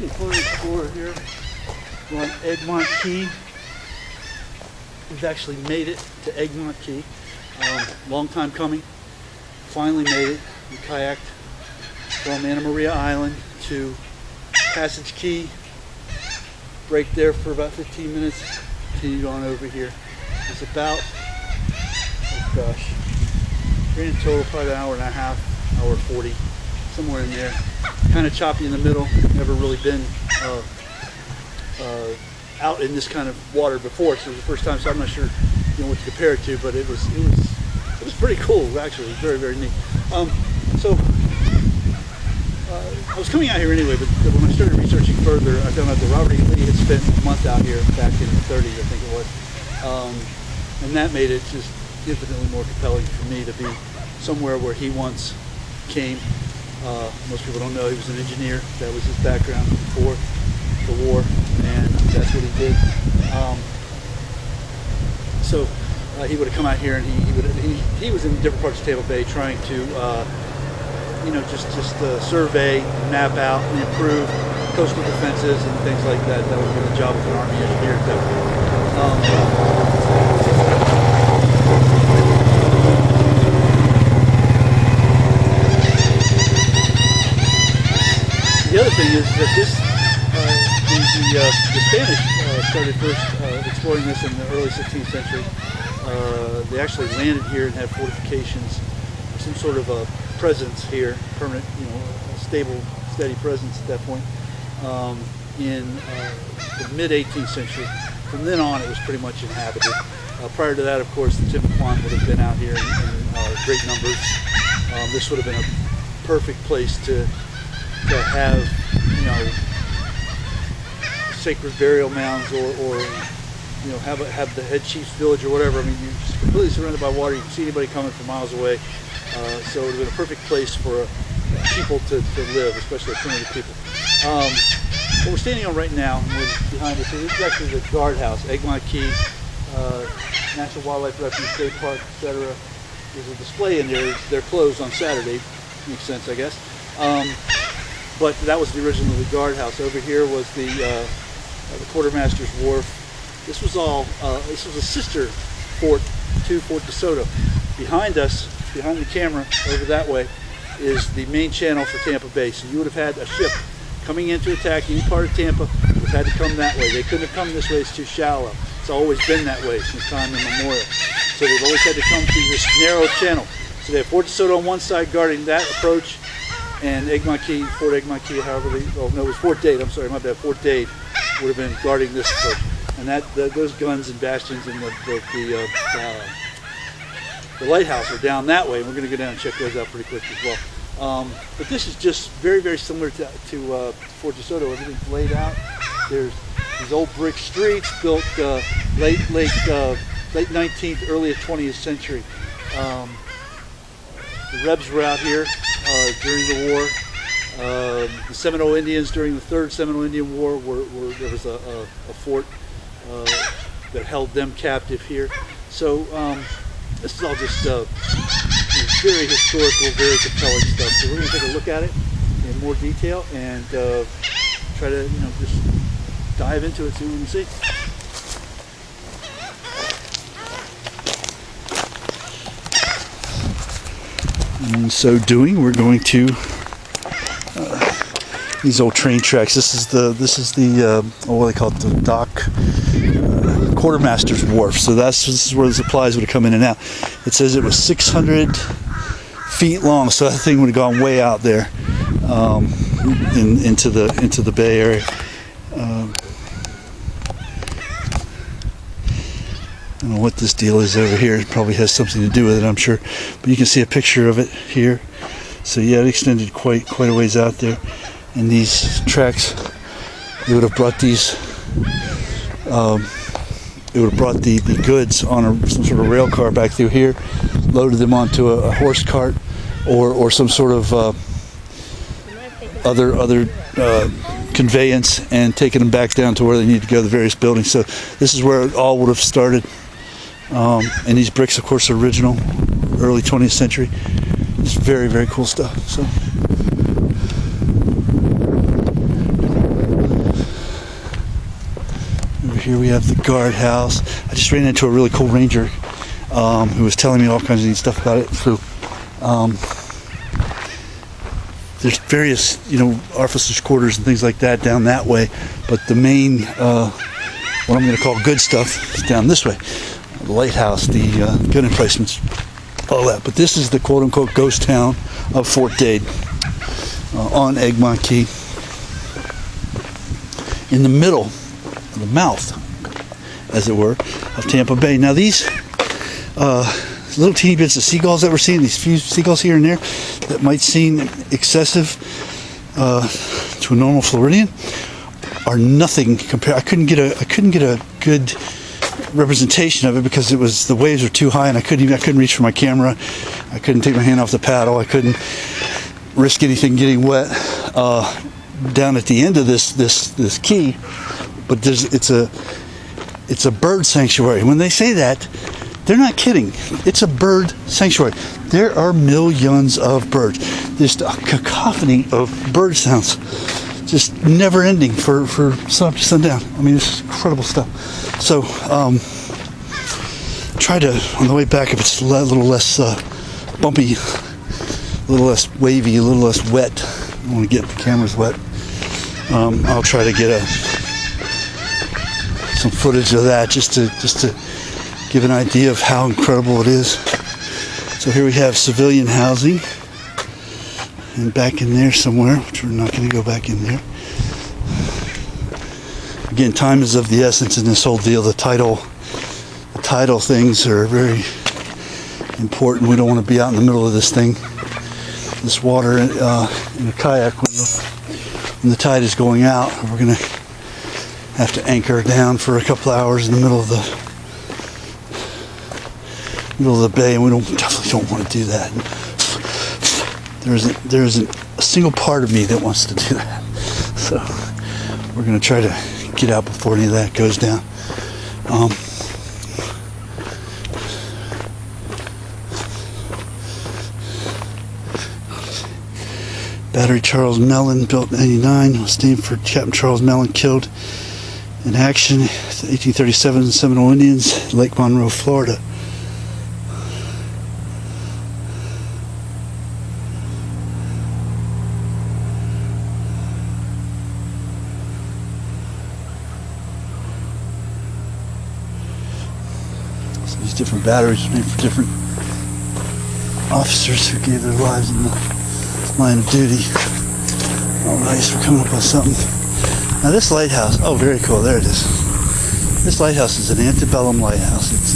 Full tour here. We're on Egmont Key. We've actually made it to Egmont Key. Long time coming. Finally made it. We kayaked from Anna Maria Island to Passage Key. Break there for about 15 minutes. Continued on over here. It's about, oh gosh, in total probably an hour and a half, hour 40, somewhere in there. Kind of choppy in the middle. Never really been out in this kind of water before, so it was the first time. So I'm not sure, what to compare it to, but it was pretty cool actually. It was very, very neat. I was coming out here anyway, but when I started researching further, I found out that Robert E. Lee had spent a month out here back in the 30s, I think it was, and that made it just infinitely more compelling for me to be somewhere where he once came. Most people don't know he was an engineer. That was his background before the war, and that's what he did. So he would have come out here, and he was in different parts of Tampa Bay trying to just survey, map out, and improve coastal defenses and things like that. That would be the job of an Army engineer at that point. The other thing is that the Spanish started first exploring this in the early 16th century. They actually landed here and had fortifications, some sort of a presence here, permanent, a stable, steady presence at that point, in the mid-18th century. From then on, it was pretty much inhabited. Prior to that, of course, the Timucuan would have been out here in great numbers. This would have been a perfect place to have, sacred burial mounds, or have the head chief's village or whatever. I mean, you're just completely surrounded by water. You can see anybody coming from miles away. So it would have been a perfect place for people to live, especially primitive people. What we're standing on right now, and behind us, this is actually the guardhouse, Egmont Key, National Wildlife Refuge, State Park, etc. There's a display in there. They're closed on Saturday. Makes sense, I guess. But that was the original guardhouse. Over here was the Quartermaster's wharf. This was this was a sister fort to Fort DeSoto. Behind us, behind the camera, over that way, is the main channel for Tampa Bay. So you would have had a ship coming in to attack any part of Tampa, would have had to come that way. They couldn't have come this way, it's too shallow. It's always been that way since time immemorial. So they've always had to come through this narrow channel. So they have Fort DeSoto on one side guarding that approach, and Egmont Key, Fort Egmont Key, however it was Fort Dade, I'm sorry, my bad, Fort Dade would have been guarding this approach. And those guns and bastions and the lighthouse are down that way, and we're going to go down and check those out pretty quick as well. But this is just very, very similar to Fort DeSoto. Everything's laid out. There's these old brick streets built late 19th, early 20th century. The Rebs were out here during the war. The Seminole Indians during the Third Seminole Indian War there was a fort that held them captive here. So this is all just very historical, very compelling stuff. So we're going to take a look at it in more detail and try to, just dive into it, see what we can see. In so doing, we're going to these old train tracks. This is the what they call it, the dock, Quartermaster's wharf. So this is where the supplies would have come in and out. It says it was 600 feet long, so that thing would have gone way out there into the Bay Area. I don't know what this deal is over here. It probably has something to do with it, I'm sure. But you can see a picture of it here. So yeah, it extended quite a ways out there. And these tracks, they would have brought these. It would have brought the goods on some sort of rail car back through here, loaded them onto a horse cart, or some sort of other conveyance, and taking them back down to where they need to go, the various buildings. So this is where it all would have started. And these bricks, of course, are original, early 20th century. It's very, very cool stuff. So Here we have the guardhouse. I just ran into a really cool ranger who was telling me all kinds of neat stuff about it. So there's various, officers' quarters and things like that down that way, but the main, what I'm going to call good stuff, is down this way. The lighthouse, the gun emplacements, all that. But this is the quote-unquote ghost town of Fort Dade on Egmont Key, in the middle of the mouth, as it were, of Tampa Bay. Now these little teeny bits of seagulls that we're seeing, these few seagulls here and there that might seem excessive to a normal Floridian, are nothing compared. I couldn't get a good representation of it because the waves were too high, and I couldn't reach for my camera. I couldn't take my hand off the paddle. I couldn't risk anything getting wet down at the end of this key. But it's a bird sanctuary. When they say that, they're not kidding. It's a bird sanctuary. There are millions of birds. There's a cacophony of bird sounds, just never ending for sun up to sundown. I mean, it's incredible stuff. So try to, on the way back, if it's a little less bumpy, a little less wavy, a little less wet, I don't want to get the cameras wet, I'll try to get some footage of that just to give an idea of how incredible it is. So here we have civilian housing, and back in there somewhere, which we're not going to go back in there. Again, time is of the essence in this whole deal. The tidal things are very important. We don't want to be out in the middle of this thing, this water, in a kayak when the tide is going out. We're going to have to anchor down for a couple hours in the middle of the bay, and we definitely don't want to do that. There isn't a single part of me that wants to do that. So we're going to try to get out before any of that goes down. Battery Charles Mellon, built in 1989, was named for Captain Charles Mellon, killed in action, 1837, Seminole Indians, Lake Monroe, Florida. So these different batteries are made for different officers who gave their lives in the line of duty. Oh, nice, we're coming up on something. Now this lighthouse, oh, very cool, there it is. This lighthouse is an antebellum lighthouse. It's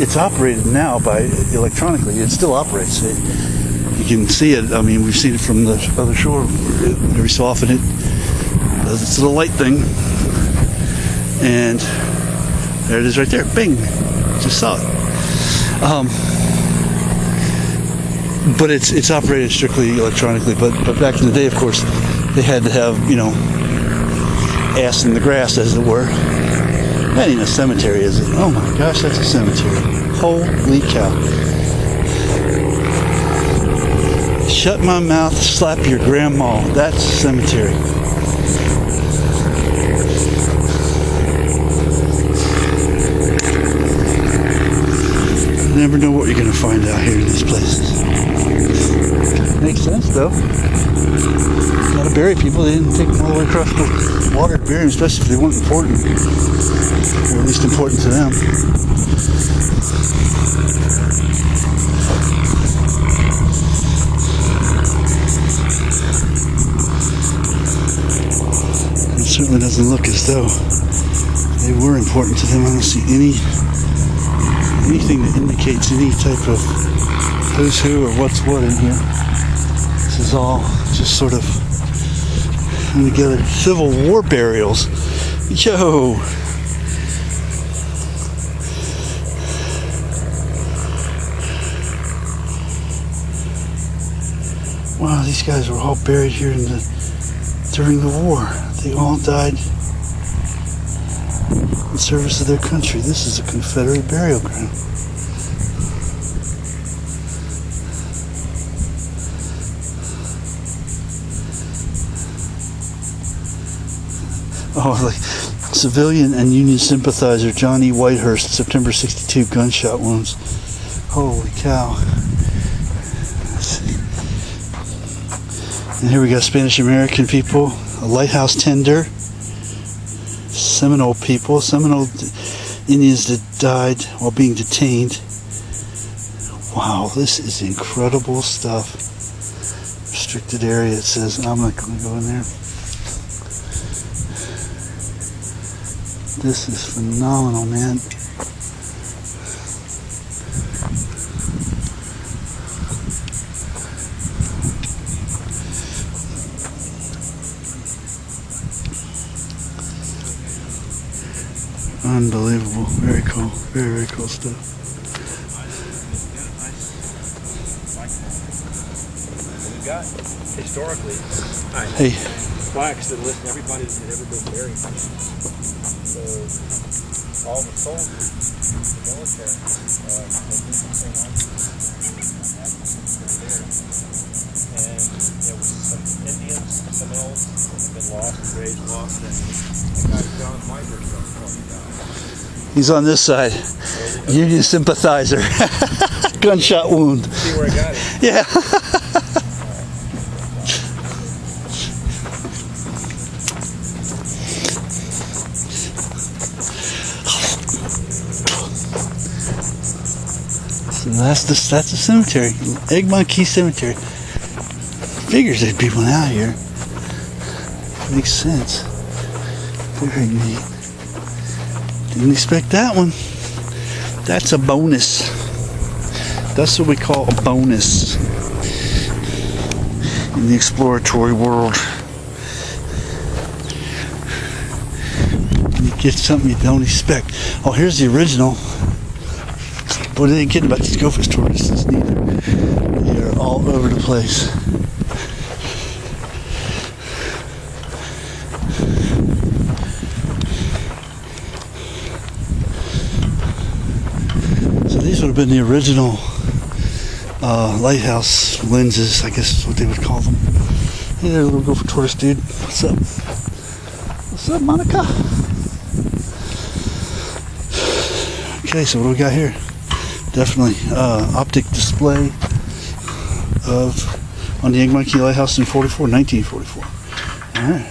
it's operated now by electronically. It still operates. You can see it. I mean, we've seen it from the other shore. Every so often it does its little light thing, and there it is right there. Bing! Just saw it. But it's operated strictly electronically. But back in the day, of course, they had to have, ass in the grass, as it were. That ain't a cemetery, is it? Oh my gosh, that's a cemetery. Holy cow. Shut my mouth, slap your grandma. That's a cemetery. You never know what you're going to find out here in these places. Makes sense, though. Got to bury people. They didn't take them all the way across the water to bury them, especially if they weren't important, or at least important to them. It certainly doesn't look as though they were important to them. I don't see anything that indicates any type of who's who or what's what in here. This is all just sort of coming together. Civil War burials. Yo! Wow, these guys were all buried here during the war. They all died in service of their country. This is a Confederate burial ground. Civilian and Union sympathizer John E. Whitehurst, September 62, gunshot wounds. Holy cow. And here we got Spanish American people, a lighthouse tender, Seminole people, Seminole Indians that died while being detained. Wow, this is incredible stuff. Restricted area, it says. I'm not going to go in there. This is phenomenal, man. Unbelievable. Very cool. Very, very cool stuff. We've got historically hey, plaques that list everybody that ever been buried. So all the soldiers, the military, have been the same there. And there was some Indians, Seminoles that have been lost, graves lost, and the guy John Whitehurst was talking about. he's on this side. Union sympathizer. Gunshot wound. See where I got it? Yeah. So that's the cemetery. Egmont Key Cemetery. Figures there'd be one out here. Makes sense. Very neat. Didn't expect that one. That's a bonus. That's what we call a bonus in the exploratory world. You get something you don't expect. Oh, here's the original. What are they getting about these gophers tourists? Neither. They are all over the place. So these would have been the original lighthouse lenses, I guess is what they would call them. Hey there, little gopher tourist dude. What's up? What's up, Monica? Okay, so what do we got here? Definitely optic display on the Egmont Key Lighthouse in 1944. All right.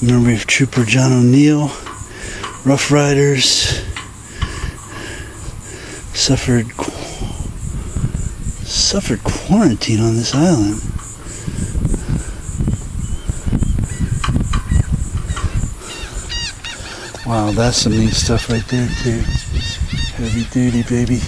Memory of Trooper John O'Neill, Rough Riders, suffered quarantine on this island. Wow, that's some neat stuff right there too. Heavy duty, baby.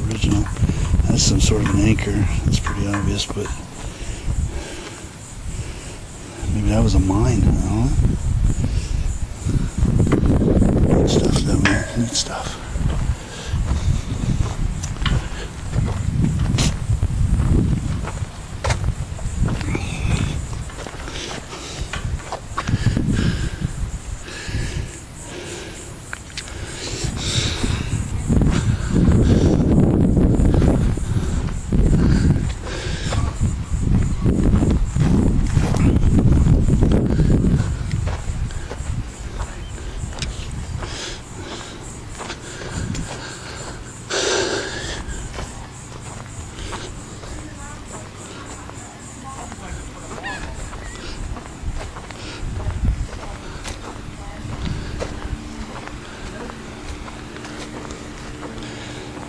Original. That's some sort of an anchor. That's pretty obvious, but maybe that was a mine. I don't know. Neat stuff, though, man. Neat stuff.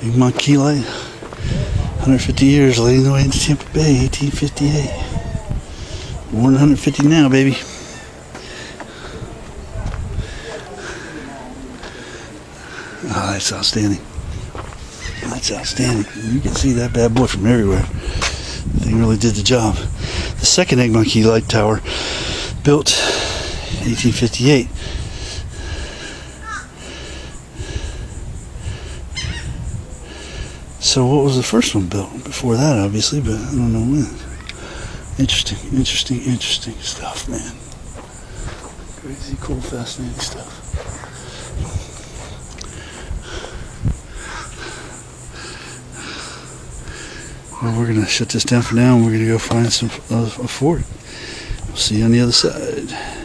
Egmont Key Light, 150 years leading the way into Tampa Bay, 1858. More than 150 now, baby. Oh, that's outstanding. That's outstanding. You can see that bad boy from everywhere. The thing really did the job. The second Egmont Key Light Tower, built 1858. So what was the first one built? Before that, obviously, but I don't know when. Interesting stuff, man. Crazy, cool, fascinating stuff. Well, we're going to shut this down for now, and we're going to go find a fort. We'll see you on the other side.